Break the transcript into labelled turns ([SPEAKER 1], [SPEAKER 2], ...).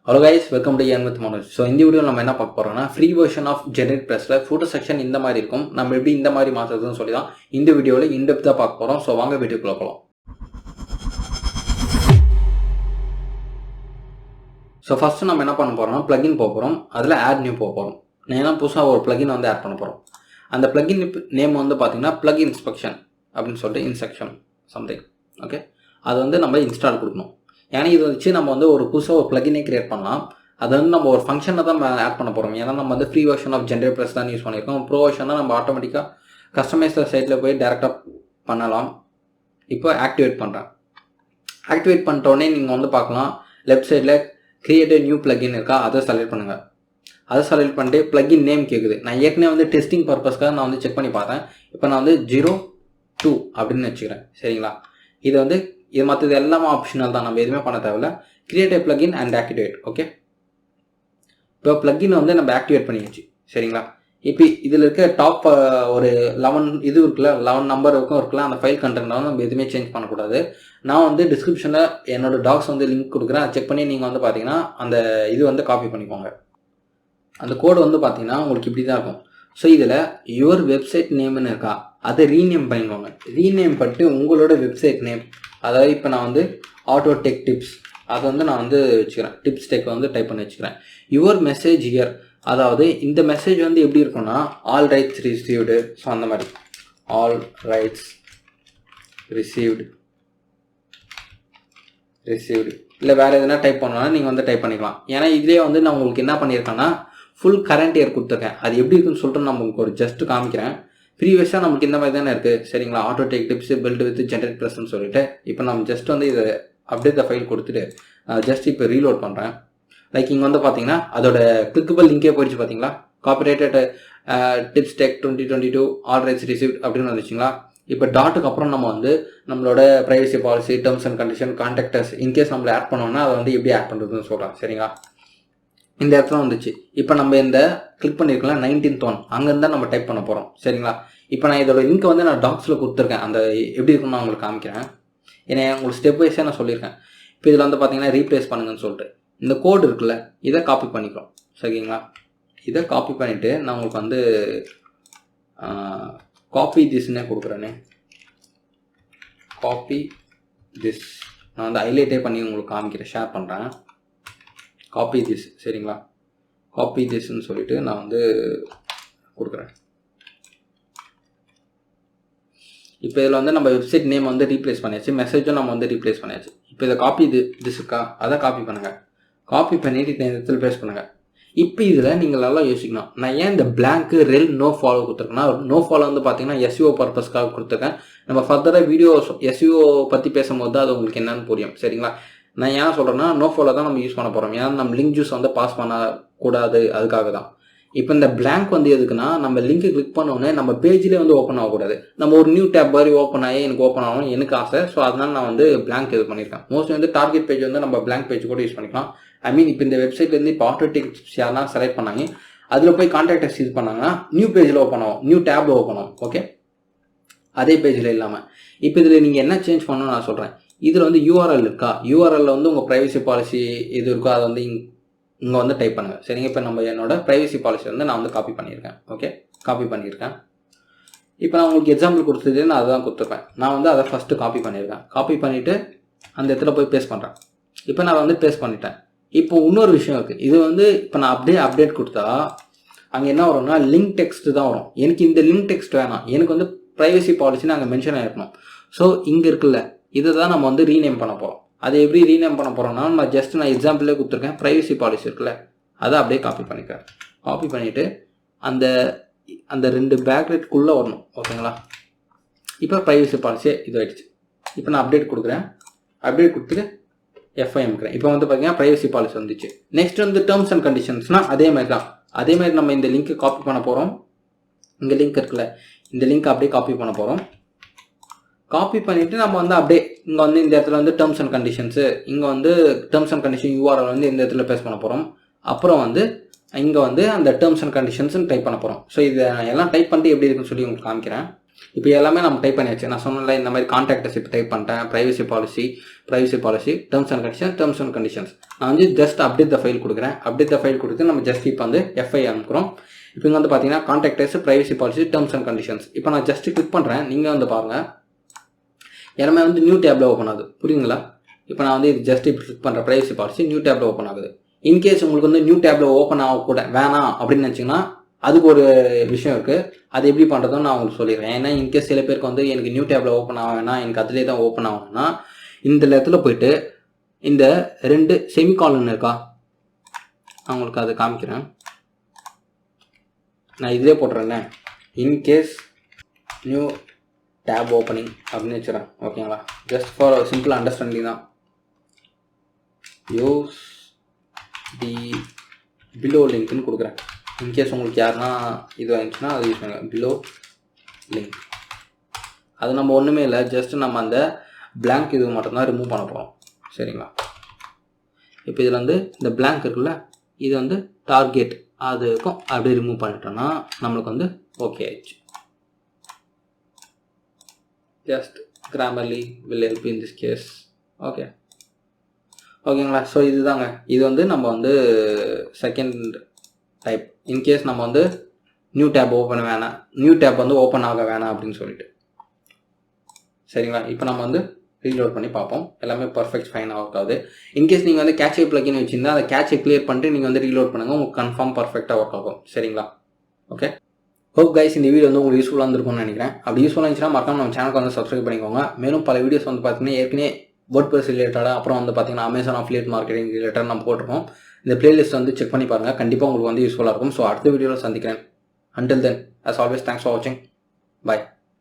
[SPEAKER 1] Hello guys, welcome to Manoj. So in the video நம்ம என்ன பார்க்க போறோம்னா free version of GeneratePressல photo section இந்த மாதிரி இருக்கும். நம்ம எப்படி இந்த மாதிரி மாத்துறதுன்னு சொல்லி தான் இந்த வீடியோல in depth பார்க்க போறோம். சோ வாங்க வீடியோக்குள்ள போலாம். So first நம்ம என்ன பண்ண போறோம்னா plugin போக போறோம். அதுல add new போக போறோம். நான் புதுசா ஒரு plugin வந்து ஆட் பண்ண போறோம். அந்த plugin நேம் வந்து பாத்தீங்கன்னா plug inspection அப்படினு சொல்லிட்டு inspection something. ஓகே. அது வந்து நம்ம இன்ஸ்டால் கொடுக்கணும். ஏன்னா இது வச்சு நம்ம வந்து ஒரு புதுசாக ஒரு பிளகினே கிரியேட் பண்ணலாம். அது வந்து நம்ம ஒரு ஃபங்க்ஷனை தான் ஆட் பண்ண போகிறோம். ஏன்னா நம்ம வந்து ஃப்ரீ வெர்ஷன் ஆஃப் GeneratePress தான் யூஸ் பண்ணியிருக்கோம். ப்ரோ வெர்ஷனாக நம்ம ஆட்டோமேட்டிக்காக கஸ்டமைஸ்டர் சைட்டில் போய் டேரெக்டாக பண்ணலாம். இப்போ ஆக்டிவேட் பண்ணுறேன். ஆக்டிவேட் பண்ணிட்டோடனே நீங்கள் வந்து பார்க்கலாம் லெஃப்ட் சைடில் கிரியேட் நியூ பிளகின் இருக்கா, அதை செலக்ட் பண்ணுங்கள். அதை செலக்ட் பண்ணிட்டு பிளகின் நேம் கேட்குது. நான் ஏற்கனவே வந்து டெஸ்டிங் பர்பஸ்க்காக நான் வந்து செக் பண்ணி பார்த்தேன். இப்போ நான் வந்து 02 அப்படின்னு வச்சுக்கிறேன். சரிங்களா? இது வந்து இது மற்றது எல்லாமே ஆப்ஷனல் தான், நம்ம எதுவுமே பண்ண தேவையில்ல. Create A plugin and activate. Okay, இப்போ பிளகின் வந்து நம்ம ஆக்டிவேட் பண்ணியாச்சு. சரிங்களா? இப்போ இதில் இருக்க டாப் ஒரு 11 இது இருக்குல்ல, 11 நம்பர் இருக்குல்ல, அந்த ஃபைல் கண்டென்ட் நம்ம எதுவுமே சேஞ்ச் பண்ணக்கூடாது. நான் வந்து டிஸ்கிரிப்ஷனில் என்னோட டாக்ஸ் வந்து லிங்க் கொடுக்குறேன், அதை செக் பண்ணி நீங்கள் வந்து பார்த்தீங்கன்னா அந்த இது வந்து காப்பி பண்ணிக்கோங்க. அந்த கோடு வந்து பார்த்தீங்கன்னா உங்களுக்கு இப்படி தான் இருக்கும். ஸோ இதில் யுவர் வெப்சைட் நேம்னு இருக்கா, அதை ரீநேம் பண்ணிக்கோங்க. ரீநேம் பண்ணிட்டு உங்களோட வெப்சைட் நேம், அதாவது இப்போ நான் வந்து ஆட்டோ டெக் டிப்ஸ் அதை வந்து நான் வந்து வச்சுக்கிறேன். டிப்ஸ் டெக் வந்து டைப் பண்ணி வச்சுக்கிறேன். யுவர் மெசேஜ் ஹியர், அதாவது இந்த மெசேஜ் வந்து எப்படி இருக்கும்னா ஆல் ரைட்ஸ் ரிசீவ்டு. ஸோ அந்த மாதிரி ஆல் ரைட்ஸ் ரிசீவ்டு இல்லை வேறு எதுனா டைப் பண்ணோன்னா நீங்கள் வந்து டைப் பண்ணிக்கலாம். ஏன்னா இதுலேயே வந்து நான் உங்களுக்கு என்ன பண்ணியிருக்கேன்னா ஃபுல் கரண்ட் இயர் கொடுத்துருக்கேன். அது எப்படி இருக்குன்னு சொல்லிட்டு நான் உங்களுக்கு ஒரு ஜஸ்ட் காமிக்கிறேன். ப்ரீவியஸாக நமக்கு இந்த மாதிரி தானே இருக்குது. சரிங்களா? Auto tech tips built with GeneratePressன்னு சொல்லிட்டு இப்போ நம்ம ஜஸ்ட் வந்து இதை அப்டேட் த ஃபைல் கொடுத்துட்டு ஜஸ்ட் இப்போ ரீலோட் பண்ணுறேன். லைக் இங்கே வந்து பார்த்தீங்கன்னா அதோட கிளிக்கபிள் லிங்கே போயிடுச்சு. பார்த்தீங்களா? Copyrighted tips tech 2022 all rights reserved அப்படின்னு வந்துச்சுங்களா? இப்போ டாட்டுக்கு அப்புறம் நம்ம வந்து நம்மளோட privacy policy, terms and condition, contact us in case நம்மளை ஆட் பண்ணோம்னா அதை வந்து எப்படி ஆட் பண்ணுறதுன்னு சொல்கிறேன். சரிங்களா? இந்த இடத்துல வந்துச்சு. இப்போ நம்ம இந்த கிளிக் பண்ணியிருக்கலாம் 19th ஒன், அங்கேருந்து நம்ம டைப் பண்ண போகிறோம். சரிங்களா? இப்போ நான் இதோட லிங்க் வந்து நான் டாக்ஸில் கொடுத்துருக்கேன். அந்த எப்படி இருக்குன்னு நான் உங்களுக்கு காமிக்கிறேன். ஏன்னா உங்களுக்கு ஸ்டெப் வைஸாக நான் சொல்லியிருக்கேன். இப்போ இதில் வந்து பார்த்தீங்கன்னா ரீப்ளேஸ் பண்ணுங்கன்னு சொல்லிட்டு இந்த கோடு இருக்குல்ல, இதை காப்பி பண்ணிக்கிறோம். சரிங்களா? இதை காப்பி பண்ணிவிட்டு நான் உங்களுக்கு வந்து காப்பி திஸ்னே கொடுக்குறேனே. காப்பி திஸ் நான் வந்து ஹைலைட்டே பண்ணி உங்களுக்கு காமிக்கிறேன், ஷேர் பண்ணுறேன். Copy this. சரிங்களா? காப்பி திஸ்ன்னு சொல்லிட்டு நான் வந்து கொடுக்குறேன். இப்போ இதில் வந்து நம்ம வெப்சைட் நேம் வந்து ரீப்ளேஸ் பண்ணியாச்சு, மெசேஜும் நம்ம வந்து ரீப்ளேஸ் பண்ணியாச்சு. இப்போ இதை காப்பி திஸ் இருக்கா, அதை காப்பி பண்ணுங்கள். காப்பி பண்ணிவிட்டு இந்த இடத்துல பேஸ்ட் பண்ணுங்கள். இப்போ இதில் நீங்கள் நல்லா யோசிக்கணும், நான் ஏன் இந்த பிளாங்க்கு ரெல் நோ ஃபாலோ கொடுத்துருக்கேன்னா, நோ ஃபாலோ வந்து பார்த்தீங்கன்னா SEO பர்பஸ்க்காக கொடுத்துருக்கேன். நம்ம ஃபர்தராக வீடியோ SEO பற்றி பேசும்போது அது உங்களுக்கு என்னன்னு புரியும். சரிங்களா? நான் ஏன் சொல்கிறேன்னா நோ ஃபாலோ தான் நம்ம யூஸ் பண்ண போகிறோம். ஏன்னா நம்ம லிங்க் ஜூஸ் வந்து பாஸ் பண்ணக்கூடாது, அதுக்காக தான். இப்போ இந்த பிளாங்க் வந்து எதுக்குன்னா, நம்ம லிங்க் கிளிக் பண்ணோன்னே நம்ம பேஜ்லேயே வந்து ஓப்பன் ஆகக்கூடாது. நம்ம ஒரு நியூ டேப் மாதிரி ஓப்பன் ஆகி எனக்கு ஓப்பன் ஆகணும் எனக்கு ஆசை. ஸோ அதனால நான் வந்து பிளாங்க் இது பண்ணியிருக்கேன். மோஸ்ட்லி வந்து டார்கெட் பேஜ் வந்து நம்ம பிளாங்க் பேஜ் கூட யூஸ் பண்ணிக்கலாம். ஐ மீன் இப்போ இந்த வெப்சைட்லேருந்து இப்போ ஆட்டோ டெக் டிப்ஸ் யாருனா செலக்ட் பண்ணாங்க, அதில் போய் கான்டாக்டர்ஸ் யூஸ் பண்ணாங்கன்னா நியூ பேஜில் ஓப்பன் ஆகும், நியூ டேப்பில் ஓப்பன் ஆகும். ஓகே, அதே பேஜில் இல்லாமல். இப்போ இதில் நீங்கள் என்ன சேஞ்ச் பண்ணணும்னு நான் சொல்கிறேன். இதில் வந்து URL இருக்கா, URL வந்து உங்கள் ப்ரைவசி பாலிசி இது இருக்கோ, அதை வந்து இங்கே வந்து டைப் பண்ணுங்கள். சரிங்க? இப்போ நம்ம என்னோட ப்ரைவசி பாலிசி வந்து நான் வந்து காப்பி பண்ணியிருக்கேன். ஓகே, காப்பி பண்ணியிருக்கேன். இப்போ நான் உங்களுக்கு எக்ஸாம்பிள் கொடுத்தது நான் அதுதான் கொடுத்துருப்பேன். நான் வந்து அதை ஃபஸ்ட்டு காப்பி பண்ணியிருக்கேன். காப்பி பண்ணிவிட்டு அந்த இடத்துல போய் பேஸ்ட் பண்ணுறேன். இப்போ நான் வந்து பேஸ்ட் பண்ணிட்டேன். இப்போ இன்னொரு விஷயம் இருக்குது. இது வந்து இப்போ நான் அப்படியே அப்டேட் கொடுத்தா அங்கே என்ன வரும்னா லிங்க் டெக்ஸ்ட் தான் வரும். எனக்கு இந்த லிங்க் டெக்ஸ்ட் வேணாம், எனக்கு வந்து ப்ரைவசி பாலிசின்னு அங்கே மென்ஷன் ஆகிருக்கணும். ஸோ இங்கே இருக்குல்ல, இதை தான் நம்ம வந்து ரீநேம் பண்ண போகிறோம். அதை எப்படி ரீநேம் பண்ண போகிறோம்னா நான் எக்ஸாம்பிளே கொடுத்துருக்கேன். ப்ரைவசி பாலிசி இருக்குல்ல, அதை அப்படியே காப்பி பண்ணிக்கிறேன். காப்பி பண்ணிவிட்டு அந்த அந்த 2 பேக்ரேட்குள்ளே வரணும். ஓகேங்களா? இப்போ ப்ரைவசி பாலிசியே இது ஆகிடுச்சு. இப்போ நான் அப்டேட் கொடுக்குறேன். அப்டேட் கொடுத்துட்டு FIM இருக்கிறேன். இப்போ வந்து பார்த்தீங்கன்னா ப்ரைவசி பாலிசி வந்துச்சு. நெக்ஸ்ட் வந்து டேர்ம்ஸ் அண்ட் கண்டிஷன்ஸ்னால் அதே மாதிரி தான். அதே மாதிரி நம்ம இந்த லிங்க்கு காப்பி பண்ண போகிறோம். இங்கே லிங்க் இருக்குல்ல, இந்த லிங்க் அப்படியே காப்பி பண்ண போகிறோம். காப்பி பண்ணிவிட்டு நம்ம வந்து அப்படியே இங்கே வந்து இந்த இடத்துல வந்து டேர்ம்ஸ் அண்ட் கண்டிஷன்ஸு, இங்கே வந்து டேர்ம்ஸ் அண்ட் கண்டிஷன் URL வந்து இந்த இடத்துல பேஸ்ட் பண்ண போகிறோம். அப்புறம் வந்து இங்கே வந்து அந்த டேர்ம்ஸ் அண்ட் கண்டிஷன்ஸ்னு டைப் பண்ண போகிறோம். ஸோ இதை எல்லாம் டைப் பண்ணிட்டு எப்படி இருக்குன்னு சொல்லி உங்களுக்கு காமிக்கிறேன். இப்போ எல்லாமே நம்ம டைப் பண்ணியாச்சு. நான் சொன்னல இந்த மாதிரி கான்டாக்டர்ஸ் இப்போ டைப் பண்ணிட்டேன். Privacy policy, terms and conditions. நான் வந்து ஜஸ்ட் அப்டேட் த ஃபைல் கொடுக்குறேன். அப்டேட் த ஃபைல் கொடுத்து நம்ம ஜஸ்ட் இப்போ வந்து எஃப்ஐ அனுப்புகிறோம். இப்போ இங்கே வந்து பார்த்தீங்கன்னா கான்டாக்டர்ஸ், privacy policy, terms and conditions. இப்போ நான் ஜஸ்ட் கிளிக் பண்ணுறேன். நீங்கள் வந்து பாருங்கள் எல்லாமே வந்து நியூ டேப்பில் ஓப்பன் ஆகுது. புரியுங்களா? இப்போ நான் வந்து இது ஜஸ்ட் இப்போ கிளிக் பண்ணுற ப்ரைவசி பாலிசி நியூ டேப்பில் ஓப்பன் ஆகுது. இன்கேஸ் உங்களுக்கு வந்து நியூ டேப்பில் ஓப்பன் ஆகக்கூட வேணாம் அப்படின்னு நினச்சிங்கன்னா அதுக்கு ஒரு விஷயம் இருக்குது. அது எப்படி பண்ணுறதுன்னு நான் உங்களுக்கு சொல்லிடுறேன். ஏன்னா இன்கேஸ் சில பேருக்கு வந்து எனக்கு நியூ டேப்பில் ஓப்பன் ஆக வேணாம், எனக்கு அதிலே தான் ஓப்பன் ஆகணும்னா இந்த இடத்துல போயிட்டு இந்த 2 செமிகாலன் இருக்கா, நான் உங்களுக்கு அதை காமிக்கிறேன். நான் இதிலே போட்டுறேன்னே இன்கேஸ் நியூ டேப் ஓப்பனிங் அப்படின்னு வச்சுறேன். ஓகேங்களா? ஜஸ்ட் ஃபார் சிம்பிள் அண்டர்ஸ்டாண்டிங் தான். யூஸ் தி பிலோ லிங்க்னு கொடுக்குறேன். இன்கேஸ் உங்களுக்கு யாருன்னா இது வாங்கிச்சுன்னா அது யூஸ் பண்ணுங்க. பிலோ லிங்க் அது நம்ம ஒன்றுமே இல்லை, ஜஸ்ட் நம்ம அந்த பிளாங்க் இது மட்டும்தான் ரிமூவ் பண்ண போகிறோம். சரிங்களா? இப்போ இதில் வந்து இந்த பிளாங்க் இருக்குல்ல, இது வந்து டார்கெட் அதுக்கும் அப்படியே ரிமூவ் பண்ணிட்டோம்னா நம்மளுக்கு வந்து ஓகே ஆயிடுச்சு. Just Grammarly will help in this case. ஓகேங்களா? ஸோ இதுதாங்க. இது வந்து நம்ம வந்து செகண்ட் டைப். இன்கேஸ் நம்ம வந்து நியூ டேப் ஓப்பன் வேணாம், நியூ டேப் வந்து ஓப்பன் ஆக வேணாம் அப்படின்னு சொல்லிட்டு. சரிங்களா? இப்போ நம்ம வந்து ரீலோட் பண்ணி பார்ப்போம். எல்லாமே பர்ஃபெக்ட் ஃபைனாக ஒர்க் ஆகுது. இன்கேஸ் நீங்கள் வந்து கேட்சை பிளக்கின் வச்சுருந்தா அந்த கேட்சை கிளியர் பண்ணிட்டு நீங்கள் வந்து ரீலோட் பண்ணுங்கள், உங்களுக்கு கன்ஃபார்ம் பர்ஃபெக்டாக ஒர்க் ஆகும். சரிங்களா? ஓகே. ஹோப் கைஸ் இந்த வீடியோ வந்து உங்களுக்கு யூஸ்ஃபுல்லாக இருந்திருக்கும்னு நினைக்கிறேன். அப்படி யூஸ்ஃபுல்லாக இருந்துச்சுன்னா மறக்காம நம்ம சேனலுக்கு வந்து சப்ஸ்கிரைப் பண்ணிக்கோங்க. மேலும் பல வீடியோஸ் வந்து பார்த்தீங்கன்னா ஏற்கனவே WordPress ரிலேட்டடாக, அப்புறம் வந்து பார்த்தீங்கன்னா அமேசான் அஃபிலியேட் மார்க்கெட்டிங் ரிலேட்டடாக நம்ம போட்டிருக்கோம். இந்த பிளேலிஸ்ட் வந்து செக் பண்ணி பாருங்கள். கண்டிப்பாக உங்களுக்கு வந்து யூஸ்ஃபுல்லாக இருக்கும். ஸோ அடுத்த வீடியோவில் சந்திக்கிறேன். Until then, as always, thanks for watching. Bye.